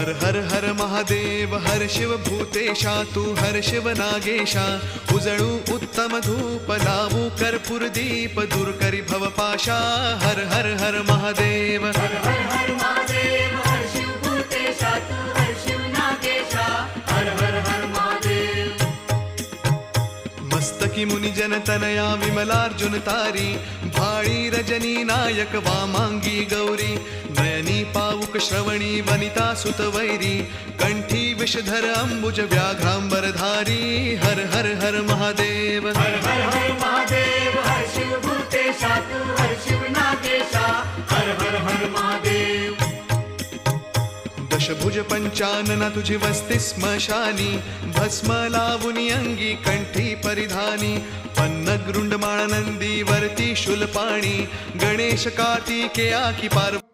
हर हर हर महादेव हर शिव भूतेशा तू हर शिव नागेशा उजळू उत्तम धूप लावू कर्पूर दीप दूर करी भव पाशा हर हर हर महादेव हर हर हर महादेव हर शिव भूतेशा तू हर शिव नागेशा हर हर हर महादेव मस्तकी मुनी जनतनया विमलार्जुन तारी भाळी रजनी नायक वामांगी गौरी नयनी पावुक श्रवणी वनिता सुत वैरी कंठी विषधर अंबुज व्याघ्रांबरधारी हर हर हर महादेव हर हर हर महादेव हर शिव भूतेशा तू हर शिव नागेशा हर हर हर महादेव दशभुज पंचानना तुझी वस्ती स्मशानी भस्म लावुनी अंगी कंठी परिधानी पन्नग रुंडमाळ नंदी वरती शूलपाणी गणेश कार्तिकेया की पार्वती